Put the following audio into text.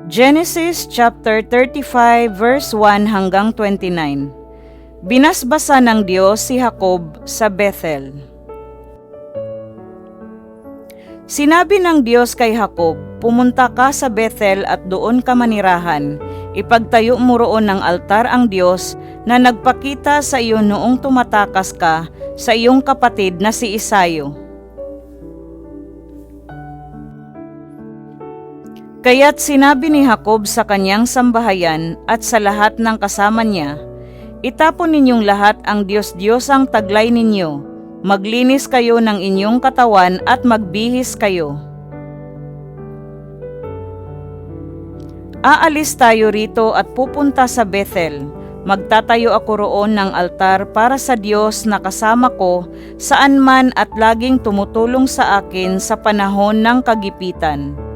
Genesis chapter 35 verse 1 hanggang 29. Binasbasa ng Diyos si Jacob sa Bethel. Sinabi ng Diyos kay Jacob, "Pumunta ka sa Bethel at doon ka manirahan. Ipagtayo mo roon ng altar ang Diyos na nagpakita sa iyo noong tumatakas ka sa iyong kapatid na si Isayo." Kaya't sinabi ni Jacob sa kanyang sambahayan at sa lahat ng kasama niya, "Itapon ninyong lahat ang Diyos-Diyosang taglay ninyo. Maglinis kayo ng inyong katawan at magbihis kayo. Aalis tayo rito at pupunta sa Bethel. Magtatayo ako roon ng altar para sa Diyos na kasama ko saan man at laging tumutulong sa akin sa panahon ng kagipitan."